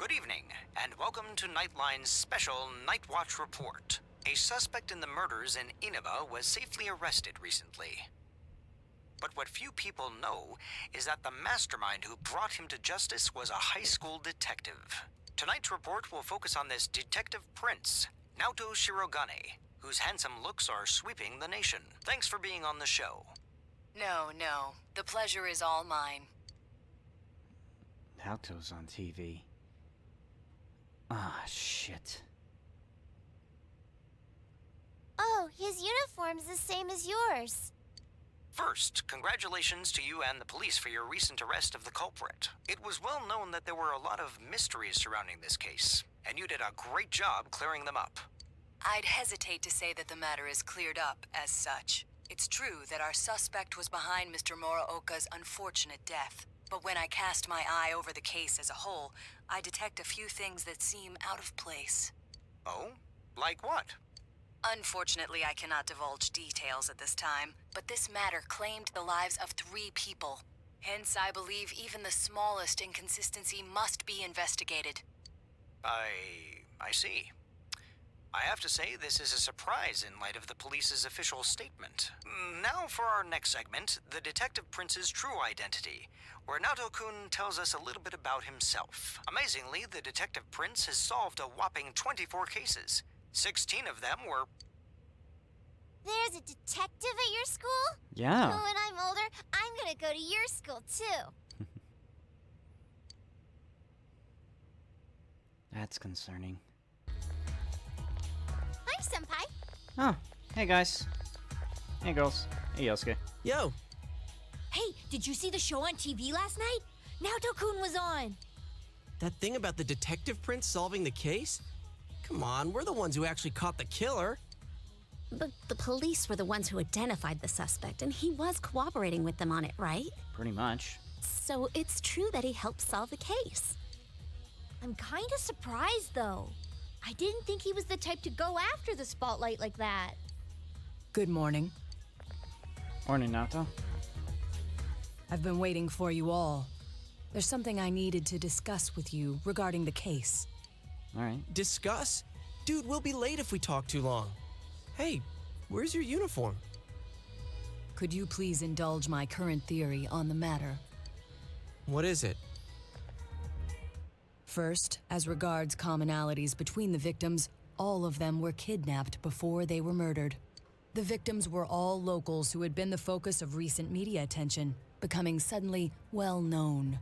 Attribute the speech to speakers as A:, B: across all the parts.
A: Good evening, and welcome to Nightline's special Night Watch report. A suspect in the murders in Inaba was safely arrested recently. But what few people know is that the mastermind who brought him to justice was a high school detective. Tonight's report will focus on this detective prince, Naoto Shirogane, whose handsome looks are sweeping the nation. Thanks for being on the show.
B: No. The pleasure is all mine.
C: Naoto's on TV. Ah, shit.
D: Oh, his uniform's the same as yours.
A: First, congratulations to you and the police for your recent arrest of the culprit. It was well known that there were a lot of mysteries surrounding this case, and you did a great job clearing them up.
B: I'd hesitate to say that the matter is cleared up as such. It's true that our suspect was behind Mr. Muraoka's unfortunate death. But when I cast my eye over the case as a whole, I detect a few things that seem out of place.
A: Oh? Like what?
B: Unfortunately, I cannot divulge details at this time, but this matter claimed the lives of 3 people. Hence, I believe even the smallest inconsistency must be investigated.
A: I see. I have to say, this is a surprise in light of the police's official statement. Now for our next segment, the Detective Prince's true identity, where Naoto-kun tells us a little bit about himself. Amazingly, the Detective Prince has solved a whopping 24 cases. 16 of them were...
D: There's a detective at your school?
C: Yeah.
D: Oh, when I'm older, I'm gonna go to your school too.
C: That's concerning.
D: Hi, Senpai.
C: Oh, hey guys. Hey girls. Hey Yosuke.
E: Yo,
F: Hey, did you see the show on TV last night? Naoto-kun was on.
E: that thing about the detective prince solving the case? Come on, we're the ones who actually caught the killer.
G: But the police were the ones who identified the suspect, and he was cooperating with them on it, right?
C: Pretty much.
G: So it's true that he helped solve the case.
F: I'm kinda surprised though. I didn't think he was the type to go after the spotlight like that.
B: Good morning.
C: Morning, Naoto.
B: I've been waiting for you all. There's something I needed to discuss with you regarding the case.
C: Alright.
E: Discuss? Dude, we'll be late if we talk too long. Hey, where's your uniform?
B: Could you please indulge my current theory on the matter?
E: What is it?
B: First, as regards commonalities between the victims, all of them were kidnapped before they were murdered. The victims were all locals who had been the focus of recent media attention, becoming suddenly well-known.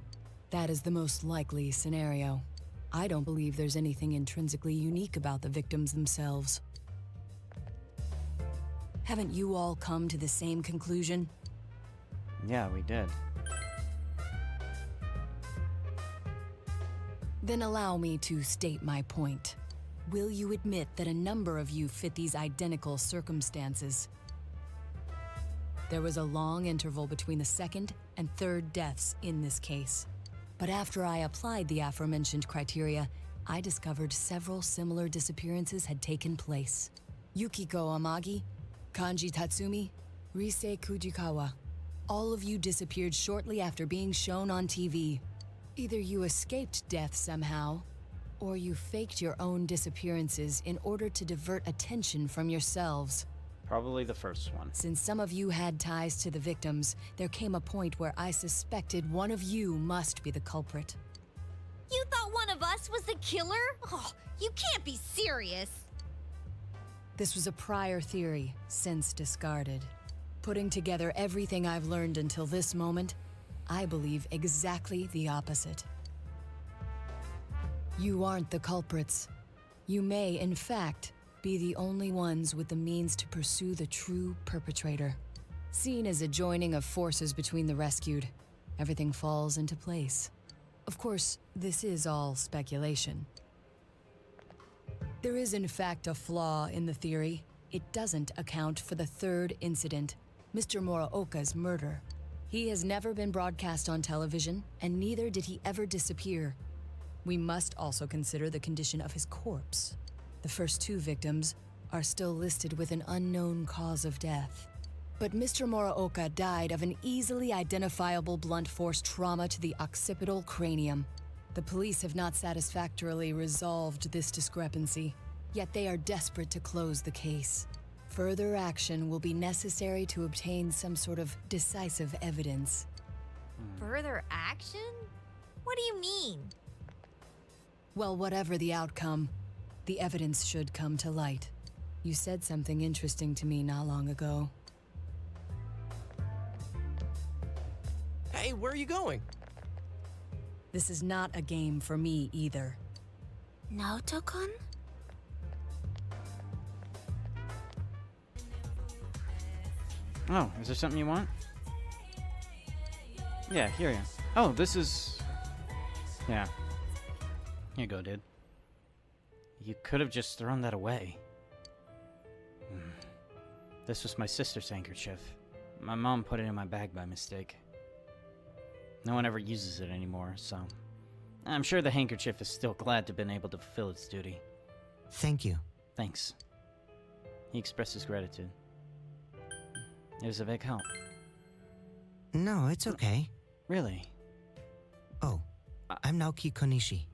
B: That is the most likely scenario. I don't believe there's anything intrinsically unique about the victims themselves. Haven't you all come to the same conclusion?
C: Yeah, we did.
B: Then allow me to state my point. Will you admit that a number of you fit these identical circumstances? There was a long interval between the second and third deaths in this case. But after I applied the aforementioned criteria, I discovered several similar disappearances had taken place. Yukiko Amagi, Kanji Tatsumi, Rise Kujikawa. All of you disappeared shortly after being shown on TV. Either you escaped death somehow, or you faked your own disappearances in order to divert attention from yourselves.
C: Probably the first one.
B: Since some of you had ties to the victims, there came a point where I suspected one of you must be the culprit.
F: You thought one of us was the killer? Oh, you can't be serious.
B: This was a prior theory, since discarded. Putting together everything I've learned until this moment, I believe exactly the opposite. You aren't the culprits. You may, in fact, be the only ones with the means to pursue the true perpetrator. Seen as a joining of forces between the rescued, everything falls into place. Of course, this is all speculation. There is in fact a flaw in the theory. It doesn't account for the third incident, Mr. Muraoka's murder. He has never been broadcast on television, and neither did he ever disappear. We must also consider the condition of his corpse. The first 2 victims are still listed with an unknown cause of death. But Mr. Muraoka died of an easily identifiable blunt force trauma to the occipital cranium. The police have not satisfactorily resolved this discrepancy, yet they are desperate to close the case. Further action will be necessary to obtain some sort of decisive evidence.
F: Further action? What do you mean?
B: Well, whatever the outcome, the evidence should come to light. You said something interesting to me not long ago.
E: Hey, where are you going?
B: This is not a game for me either.
G: Naoto-kun?
C: Oh, is there something you want? Yeah, here you go. Oh, this is... Yeah. Here you go, dude. You could have just thrown that away. This was my sister's handkerchief. My mom put it in my bag by mistake. No one ever uses it anymore, so... I'm sure the handkerchief is still glad to have been able to fulfill its duty.
A: Thank you.
C: Thanks. He expressed his gratitude. It was a big help.
A: No, it's okay.
C: Really?
A: Oh, I'm Naoki Konishi.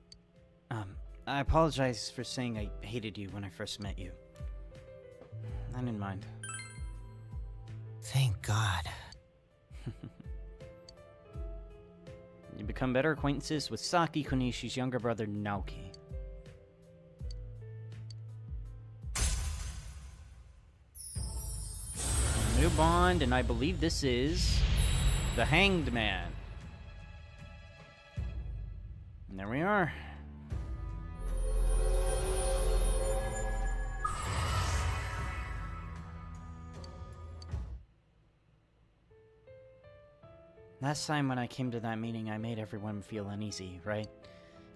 C: I apologize for saying I hated you when I first met you. I didn't mind.
A: Thank God.
C: You become better acquaintances with Saki Konishi's younger brother, Naoki. A new bond, and I believe this is the Hanged Man. And there we are. Last time when I came to that meeting, I made everyone feel uneasy, right?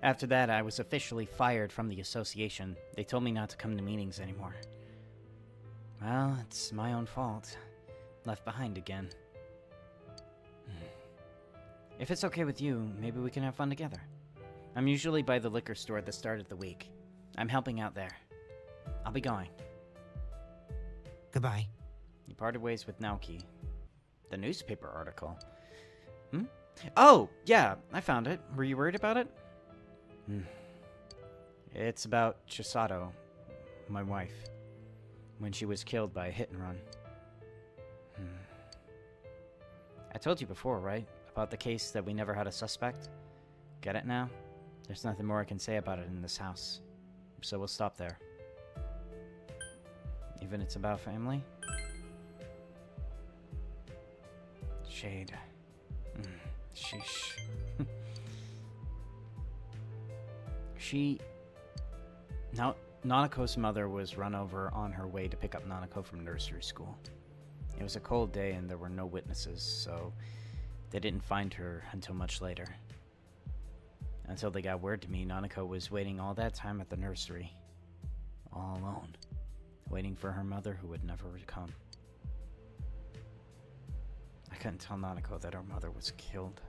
C: After that, I was officially fired from the association. They told me not to come to meetings anymore. Well, it's my own fault. Left behind again. If it's okay with you, maybe we can have fun together. I'm usually by the liquor store at the start of the week. I'm helping out there. I'll be going.
A: Goodbye.
C: He parted ways with Naoki. The newspaper article. Oh, yeah, I found it. Were you worried about it? It's about Chisato, my wife, when she was killed by a hit and run. I told you before, right? About the case that we never had a suspect? Get it now? There's nothing more I can say about it in this house. So we'll stop there. Even it's about family? Shade. Sheesh. Nanako's mother was run over on her way to pick up Nanako from nursery school. It was a cold day and there were no witnesses, so they didn't find her until much later. Until they got word to me, Nanako was waiting all that time at the nursery. All alone. Waiting for her mother who would never come. I couldn't tell Nanako that her mother was killed.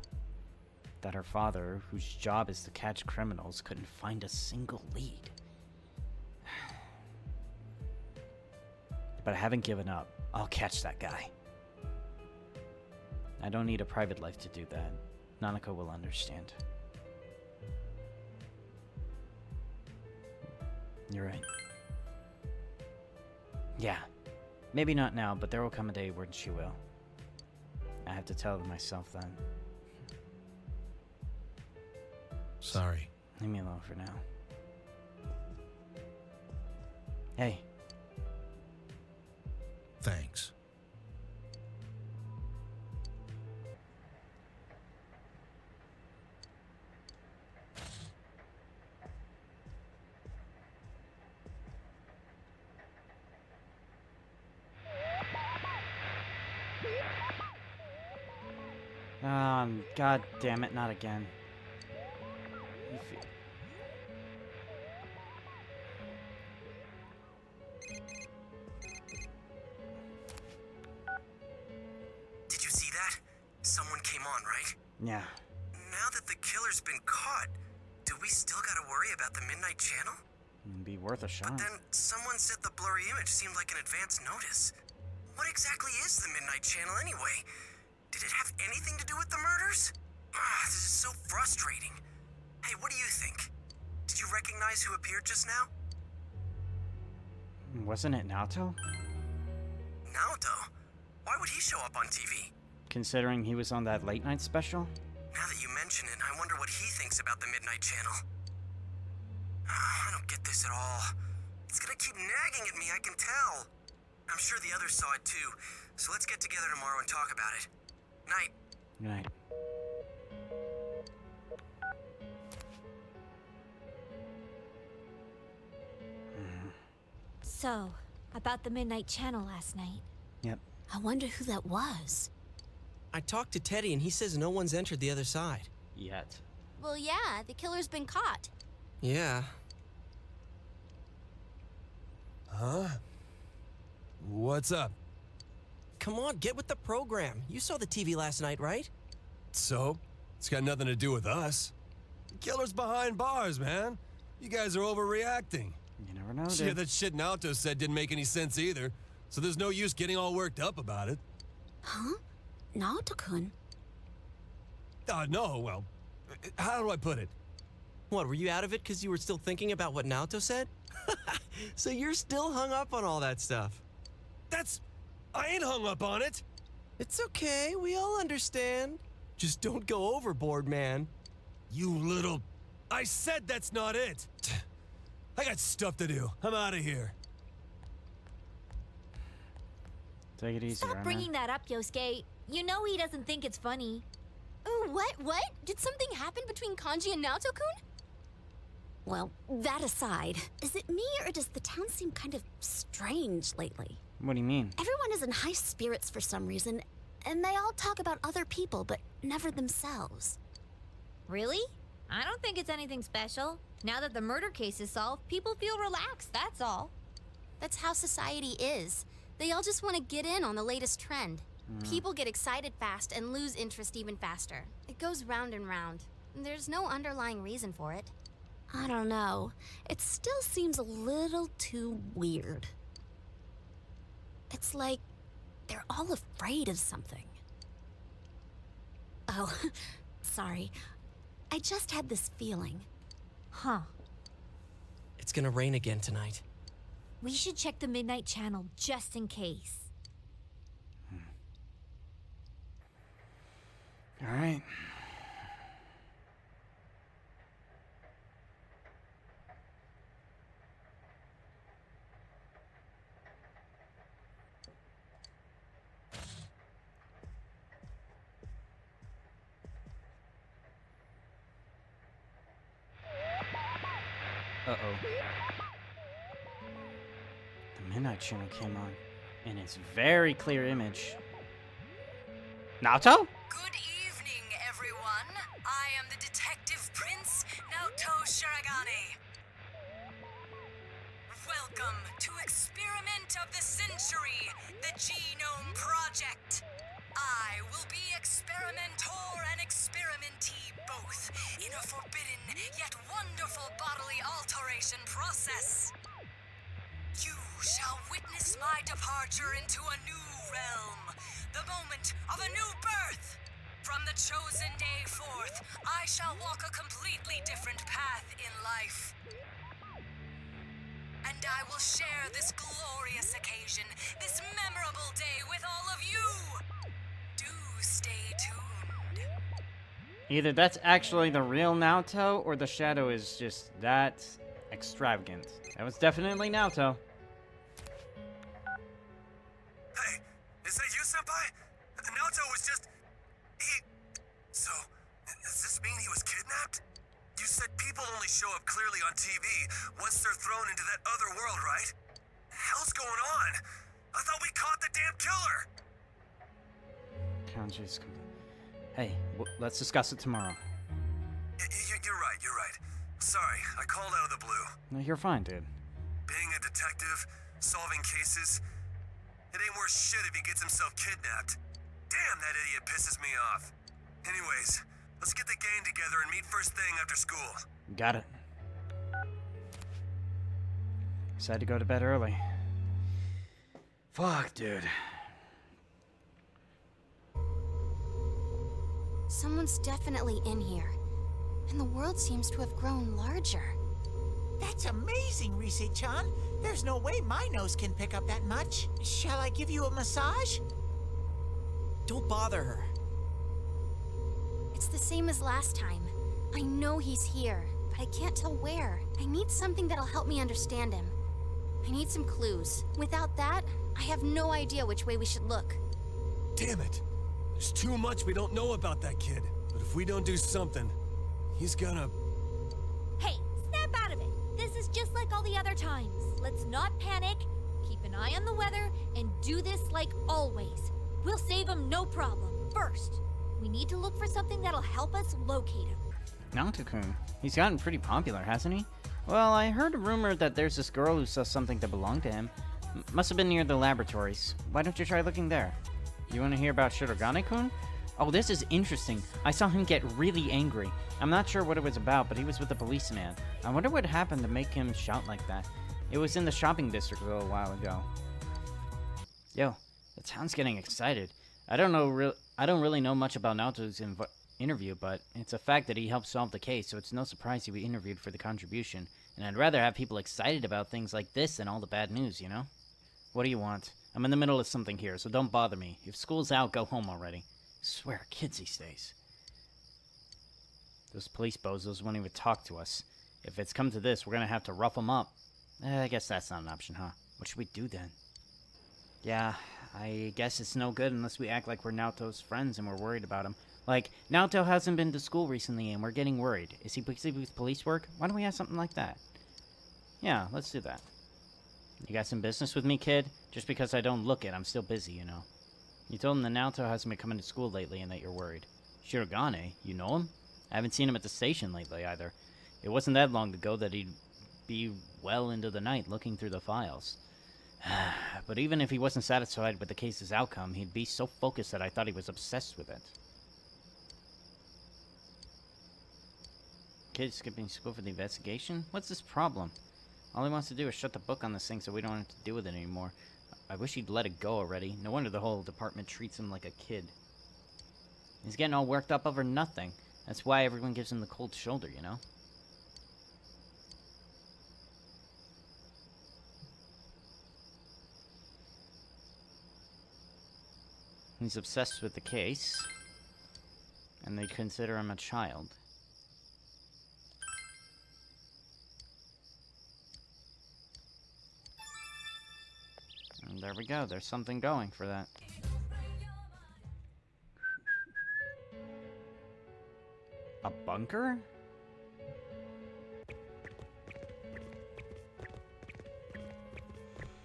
C: That her father, whose job is to catch criminals, couldn't find a single lead. But I haven't given up. I'll catch that guy. I don't need a private life to do that. Nanako will understand. You're right. Yeah. Maybe not now, but there will come a day when she will. I have to tell myself that.
H: Sorry.
C: Leave me alone for now. Hey.
H: Thanks.
C: God damn it, not again. You feel...
I: Did you see that? Someone came on, right?
C: Yeah.
I: Now that the killer's been caught, do we still gotta worry about the Midnight Channel?
C: It'd be worth a shot.
I: But then someone said the blurry image seemed like an advance notice. What exactly is the Midnight Channel anyway? Did it have anything to do with the murders? This is so frustrating. Hey, what do you think? Did you recognize who appeared just now?
C: Wasn't it Naoto?
I: Naoto? Why would he show up on TV?
C: Considering he was on that late night special?
I: Now that you mention it, I wonder what he thinks about the Midnight Channel. I don't get this at all. It's gonna keep nagging at me, I can tell. I'm sure the others saw it too, so let's get together tomorrow and talk about it. Night.
C: Right.
F: So, about the Midnight Channel last night.
C: Yep.
G: I wonder who that was.
E: I talked to Teddy and he says no one's entered the other side.
C: Yet.
D: Well, yeah, the killer's been caught.
E: Yeah.
H: Huh? What's up?
E: Come on, get with the program. You saw the TV last night, right?
H: So? It's got nothing to do with us. The killer's behind bars, man. You guys are overreacting.
C: You never know,
H: Yeah,
C: dude.
H: that shit Naoto said didn't make any sense either. So there's no use getting all worked up about it.
G: Huh? Naoto-kun?
H: No, well, how do I put it?
E: What, were you out of it because you were still thinking about what Naoto said? So you're still hung up on all that stuff.
H: I ain't hung up on it.
E: It's okay, we all understand. Just don't go overboard, man.
H: You little... I said that's not it. I got stuff to do. I'm out of here.
C: Take it easy,
F: Stop
C: Rana.
F: bringing that up, Yosuke. You know he doesn't think it's funny.
D: Oh, what? Did something happen between Kanji and Naoto-kun?
G: Well, that aside, is it me or does the town seem kind of strange lately?
C: What do you mean?
G: Everyone is in high spirits for some reason, and they all talk about other people, but never themselves.
F: Really? I don't think it's anything special. Now that the murder case is solved, people feel relaxed, that's all.
D: That's how society is. They all just want to get in on the latest trend. People get excited fast and lose interest even faster. It goes round and round. There's no underlying reason for it.
G: I don't know. It still seems a little too weird. It's like they're all afraid of something. Oh, sorry. I just had this feeling.
F: Huh.
E: It's gonna rain again tonight.
F: We should check the Midnight Channel just in case.
C: All right. Uh-oh. The Midnight Channel came on in its very clear image. Naoto?
B: Good evening, everyone. I am the Detective Prince, Naoto Shiragane. Welcome to Experiment of the Century, the Genome Project. I will be experimenter and experimentee both in a forbidden yet wonderful bodily alteration process. You shall witness my departure into a new realm, the moment of a new birth. From the chosen day forth, I shall walk a completely different path in life. And I will share this glorious occasion, this memorable day with all of you. Do stay tuned.
C: Either that's actually the real Naoto, or the shadow is just that extravagant. That was definitely Naoto.
I: Hey, is that you, Senpai? Naoto was just... So, does this mean he was kidnapped? You said people only show up clearly on TV once they're thrown into that other world, right? The hell's going on? I thought we caught the damn killer!
C: Kanji's... Hey, let's discuss it tomorrow.
I: You're right. Sorry, I called out of the blue.
C: No, you're fine, dude.
I: Being a detective, solving cases, it ain't worth shit if he gets himself kidnapped. Damn, that idiot pisses me off. Anyways, let's get the gang together and meet first thing after school.
C: Got it. Decided to go to bed early. Fuck, dude.
D: Someone's definitely in here. and the world seems to have grown larger.
J: That's amazing, Rise-chan. There's no way my nose can pick up that much. Shall I give you a massage?
E: Don't bother her.
D: It's the same as last time. I know he's here, but I can't tell where. I need something that'll help me understand him. I need some clues. Without that, I have no idea which way we should look.
H: Damn it. There's too much we don't know about that kid. But if we don't do something, he's gonna...
F: Hey, snap out of it. This is just like all the other times. Let's not panic, keep an eye on the weather, and do this like always. We'll save him no problem. First, we need to look for something that'll help us locate him.
C: Naoto-kun. He's gotten pretty popular, hasn't he? Well, I heard a rumor that there's this girl who says something that belonged to him. Must have been near the laboratories. Why don't you try looking there? You want to hear about Shirogane-kun? Oh, this is interesting. I saw him get really angry. I'm not sure what it was about, but he was with a policeman. I wonder what happened to make him shout like that. It was in the shopping district a little while ago. Yo, the town's getting excited. I don't really know much about Naoto's interview, but it's a fact that he helped solve the case, so it's no surprise he was interviewed for the contribution. And I'd rather have people excited about things like this than all the bad news, you know? What do you want? I'm in the middle of something here, so don't bother me. If school's out, go home already. Swear, kids these days. Those police bozos won't even talk to us. If it's come to this, we're gonna have to rough them up. I guess that's not an option, huh? What should we do then? Yeah, I guess it's no good unless we act like we're Naoto's friends and we're worried about him. Like, Naoto hasn't been to school recently and we're getting worried. Is he busy with police work? Why don't we have something like that? Yeah, let's do that. You got some business with me, kid? Just because I don't look it, I'm still busy, you know. You told him that Naoto hasn't been coming to school lately and that you're worried. Shirogane, you know him? I haven't seen him at the station lately either. It wasn't that long ago that he'd be well into the night looking through the files. But even if he wasn't satisfied with the case's outcome, he'd be so focused that I thought he was obsessed with it. Kid skipping school for the investigation? What's his problem? All he wants to do is shut the book on this thing so we don't have to deal with it anymore. I wish he'd let it go already. No wonder the whole department treats him like a kid. He's getting all worked up over nothing. That's why everyone gives him the cold shoulder, you know? He's obsessed with the case, and they consider him a child. And there we go, there's something going for that. A bunker?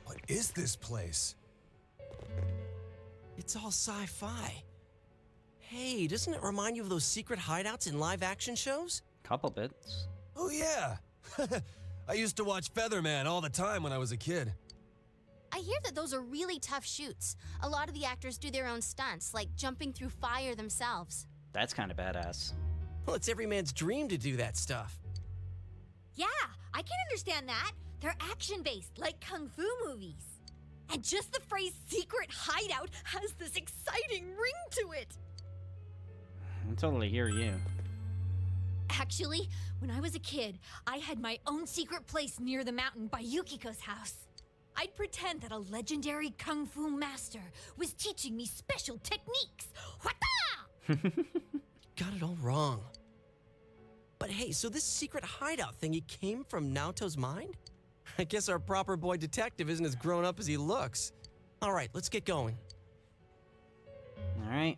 H: What is this place?
E: It's all sci-fi. Hey, doesn't it remind you of those secret hideouts in live-action shows?
C: Couple bits.
H: Oh yeah! I used to watch Featherman all the time when I was a kid.
D: I hear that those are really tough shoots. A lot of the actors do their own stunts, like jumping through fire themselves.
C: That's kind of badass.
E: Well, it's every man's dream to do that stuff.
F: Yeah, I can understand that. They're action-based, like kung fu movies. And just the phrase secret hideout has this exciting ring to it.
C: I totally hear you.
F: Actually, when I was a kid, I had my own secret place near the mountain by Yukiko's house. I'd pretend that a legendary kung fu master was teaching me special techniques. Whata!
E: Got it all wrong. But hey, so this secret hideout thing, it came from Naoto's mind? I guess our proper boy detective isn't as grown up as he looks. All right, let's get going.
C: All right.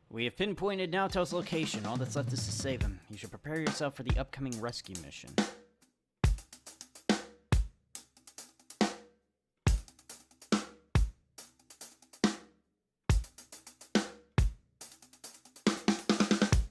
C: We have pinpointed Naoto's location. All that's left is to save him. You should prepare yourself for the upcoming rescue mission.